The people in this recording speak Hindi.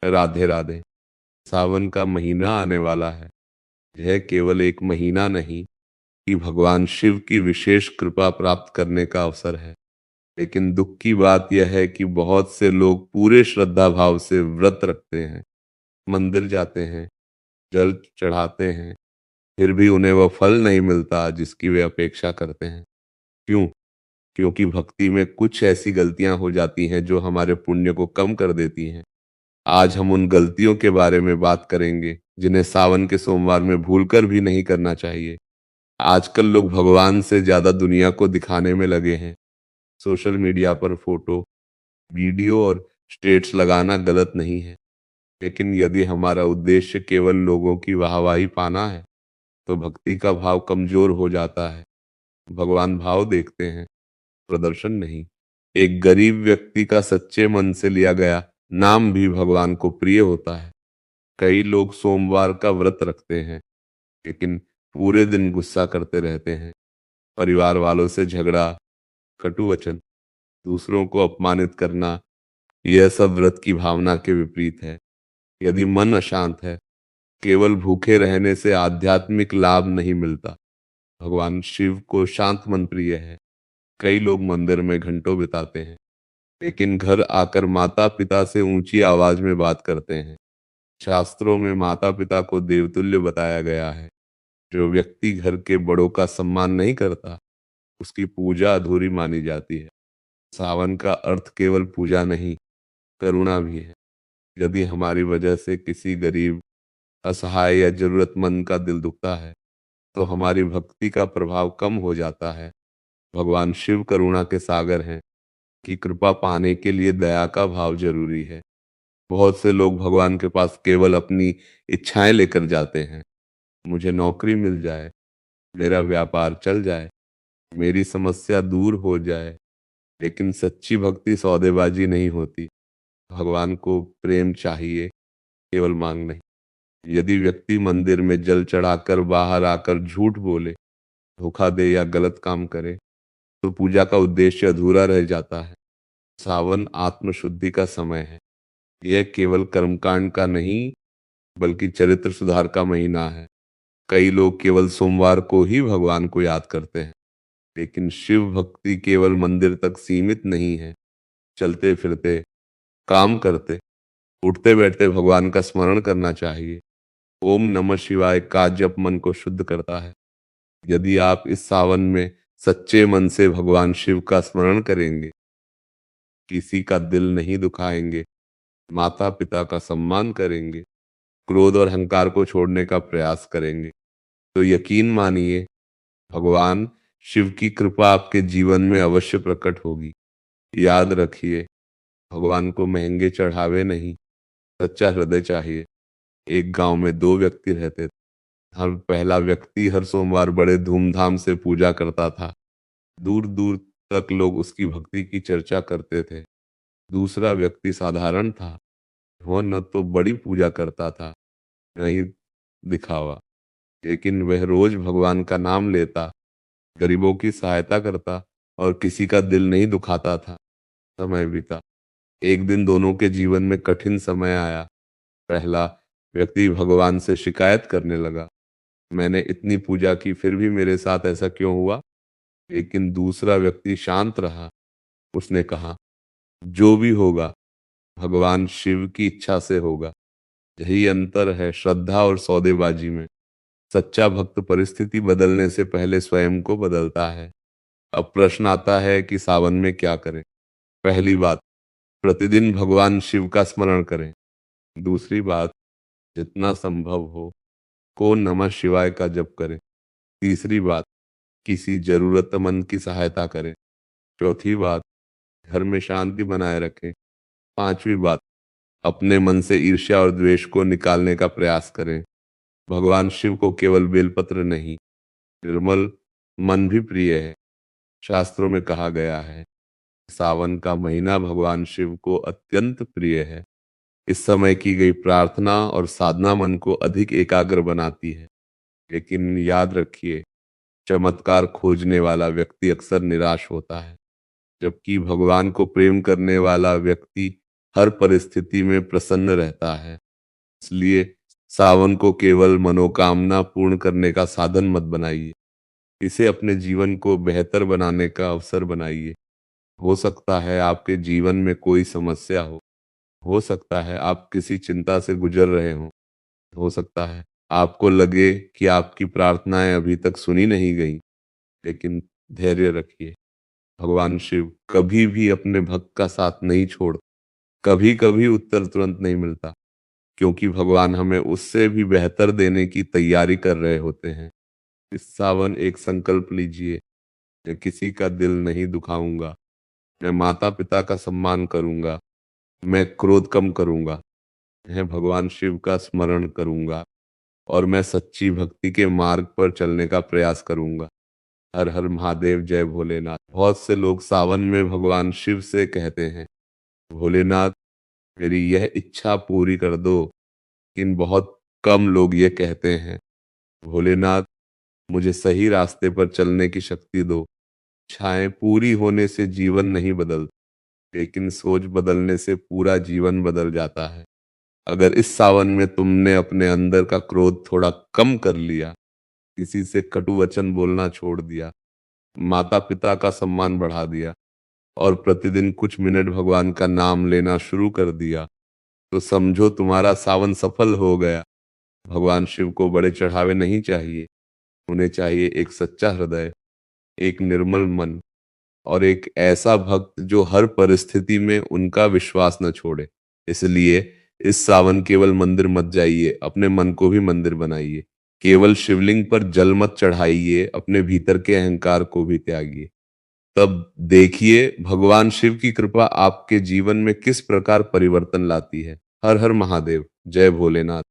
राधे राधे। सावन का महीना आने वाला है। यह केवल एक महीना नहीं कि भगवान शिव की विशेष कृपा प्राप्त करने का अवसर है, लेकिन दुख की बात यह है कि बहुत से लोग पूरे श्रद्धा भाव से व्रत रखते हैं, मंदिर जाते हैं, जल चढ़ाते हैं, फिर भी उन्हें वह फल नहीं मिलता जिसकी वे अपेक्षा करते हैं। क्यों? क्योंकि भक्ति में कुछ ऐसी गलतियां हो जाती हैं जो हमारे पुण्य को कम कर देती हैं। आज हम उन गलतियों के बारे में बात करेंगे जिन्हें सावन के सोमवार में भूलकर भी नहीं करना चाहिए। आजकल लोग भगवान से ज्यादा दुनिया को दिखाने में लगे हैं। सोशल मीडिया पर फोटो, वीडियो और स्टेटस लगाना गलत नहीं है, लेकिन यदि हमारा उद्देश्य केवल लोगों की वाहवाही पाना है तो भक्ति का भाव कमजोर हो जाता है। भगवान भाव देखते हैं, प्रदर्शन नहीं। एक गरीब व्यक्ति का सच्चे मन से लिया गया नाम भी भगवान को प्रिय होता है। कई लोग सोमवार का व्रत रखते हैं, लेकिन पूरे दिन गुस्सा करते रहते हैं। परिवार वालों से झगड़ा, कटु वचन, दूसरों को अपमानित करना, यह सब व्रत की भावना के विपरीत है। यदि मन अशांत है, केवल भूखे रहने से आध्यात्मिक लाभ नहीं मिलता। भगवान शिव को शांत मन प्रिय है। कई लोग मंदिर में घंटों बिताते हैं, लेकिन घर आकर माता पिता से ऊंची आवाज में बात करते हैं। शास्त्रों में माता पिता को देवतुल्य बताया गया है। जो व्यक्ति घर के बड़ों का सम्मान नहीं करता, उसकी पूजा अधूरी मानी जाती है। सावन का अर्थ केवल पूजा नहीं, करुणा भी है। यदि हमारी वजह से किसी गरीब, असहाय या जरूरतमंद का दिल दुखता है, तो हमारी भक्ति का प्रभाव कम हो जाता है। भगवान शिव करुणा के सागर हैं कि कृपा पाने के लिए दया का भाव जरूरी है। बहुत से लोग भगवान के पास केवल अपनी इच्छाएं लेकर जाते हैं। मुझे नौकरी मिल जाए, मेरा व्यापार चल जाए, मेरी समस्या दूर हो जाए। लेकिन सच्ची भक्ति सौदेबाजी नहीं होती। भगवान को प्रेम चाहिए, केवल मांग नहीं। यदि व्यक्ति मंदिर में जल चढ़ाकर बाहर आकर झूठ बोले, धोखा दे या गलत काम करे, तो पूजा का उद्देश्य अधूरा रह जाता है। सावन आत्मशुद्धि का समय है। यह केवल कर्मकांड का नहीं, बल्कि चरित्र सुधार का महीना है। कई लोग केवल सोमवार को ही भगवान को याद करते हैं, लेकिन शिव भक्ति केवल मंदिर तक सीमित नहीं है। चलते फिरते, काम करते, उठते बैठते भगवान का स्मरण करना चाहिए। ओम नमः शिवाय का जप मन को शुद्ध करता है। यदि आप इस सावन में सच्चे मन से भगवान शिव का स्मरण करेंगे, किसी का दिल नहीं दुखाएंगे, माता पिता का सम्मान करेंगे, क्रोध और अहंकार को छोड़ने का प्रयास करेंगे, तो यकीन मानिए भगवान शिव की कृपा आपके जीवन में अवश्य प्रकट होगी। याद रखिए, भगवान को महंगे चढ़ावे नहीं, सच्चा हृदय चाहिए। एक गांव में दो व्यक्ति रहते थे। हर पहला व्यक्ति हर सोमवार बड़े धूमधाम से पूजा करता था। दूर दूर तक लोग उसकी भक्ति की चर्चा करते थे। दूसरा व्यक्ति साधारण था। वह न तो बड़ी पूजा करता था, न ही दिखावा, लेकिन वह रोज भगवान का नाम लेता, गरीबों की सहायता करता और किसी का दिल नहीं दुखाता था। समय बीता। एक दिन दोनों के जीवन में कठिन समय आया। पहला व्यक्ति भगवान से शिकायत करने लगा, मैंने इतनी पूजा की फिर भी मेरे साथ ऐसा क्यों हुआ। लेकिन दूसरा व्यक्ति शांत रहा। उसने कहा, जो भी होगा भगवान शिव की इच्छा से होगा। यही अंतर है श्रद्धा और सौदेबाजी में। सच्चा भक्त परिस्थिति बदलने से पहले स्वयं को बदलता है। अब प्रश्न आता है कि सावन में क्या करें। पहली बात, प्रतिदिन भगवान शिव का स्मरण करें। दूसरी बात, जितना संभव हो को नमः शिवाय का जप करें। तीसरी बात, किसी जरूरतमंद की सहायता करें। चौथी बात, घर में शांति बनाए रखें। पांचवी बात, अपने मन से ईर्ष्या और द्वेष को निकालने का प्रयास करें। भगवान शिव को केवल बेलपत्र नहीं, निर्मल मन भी प्रिय है। शास्त्रों में कहा गया है, सावन का महीना भगवान शिव को अत्यंत प्रिय है। इस समय की गई प्रार्थना और साधना मन को अधिक एकाग्र बनाती है। लेकिन याद रखिए, चमत्कार खोजने वाला व्यक्ति अक्सर निराश होता है, जबकि भगवान को प्रेम करने वाला व्यक्ति हर परिस्थिति में प्रसन्न रहता है। इसलिए सावन को केवल मनोकामना पूर्ण करने का साधन मत बनाइए, इसे अपने जीवन को बेहतर बनाने का अवसर बनाइए। हो सकता है आपके जीवन में कोई समस्या हो सकता है आप किसी चिंता से गुजर रहे हो सकता है आपको लगे कि आपकी प्रार्थनाएं अभी तक सुनी नहीं गई, लेकिन धैर्य रखिए। भगवान शिव कभी भी अपने भक्त का साथ नहीं छोड़। कभी कभी उत्तर तुरंत नहीं मिलता, क्योंकि भगवान हमें उससे भी बेहतर देने की तैयारी कर रहे होते हैं। इस सावन एक संकल्प लीजिए, मैं किसी का दिल नहीं दुखाऊंगा, मैं माता पिता का सम्मान करूंगा, मैं क्रोध कम करूंगा, मैं भगवान शिव का स्मरण करूंगा और मैं सच्ची भक्ति के मार्ग पर चलने का प्रयास करूंगा। हर हर महादेव, जय भोलेनाथ। बहुत से लोग सावन में भगवान शिव से कहते हैं, भोलेनाथ मेरी यह इच्छा पूरी कर दो। लेकिन बहुत कम लोग ये कहते हैं, भोलेनाथ मुझे सही रास्ते पर चलने की शक्ति दो। इच्छाएं पूरी होने से जीवन नहीं बदल, लेकिन सोच बदलने से पूरा जीवन बदल जाता है। अगर इस सावन में तुमने अपने अंदर का क्रोध थोड़ा कम कर लिया, किसी से कटु वचन बोलना छोड़ दिया, माता पिता का सम्मान बढ़ा दिया और प्रतिदिन कुछ मिनट भगवान का नाम लेना शुरू कर दिया, तो समझो तुम्हारा सावन सफल हो गया। भगवान शिव को बड़े चढ़ावे नहीं चाहिए, उन्हें चाहिए एक सच्चा हृदय, एक निर्मल मन और एक ऐसा भक्त जो हर परिस्थिति में उनका विश्वास न छोड़े। इसलिए इस सावन केवल मंदिर मत जाइए, अपने मन को भी मंदिर बनाइए। केवल शिवलिंग पर जल मत चढ़ाइए, अपने भीतर के अहंकार को भी त्यागिए। तब देखिए भगवान शिव की कृपा आपके जीवन में किस प्रकार परिवर्तन लाती है। हर हर महादेव, जय भोलेनाथ।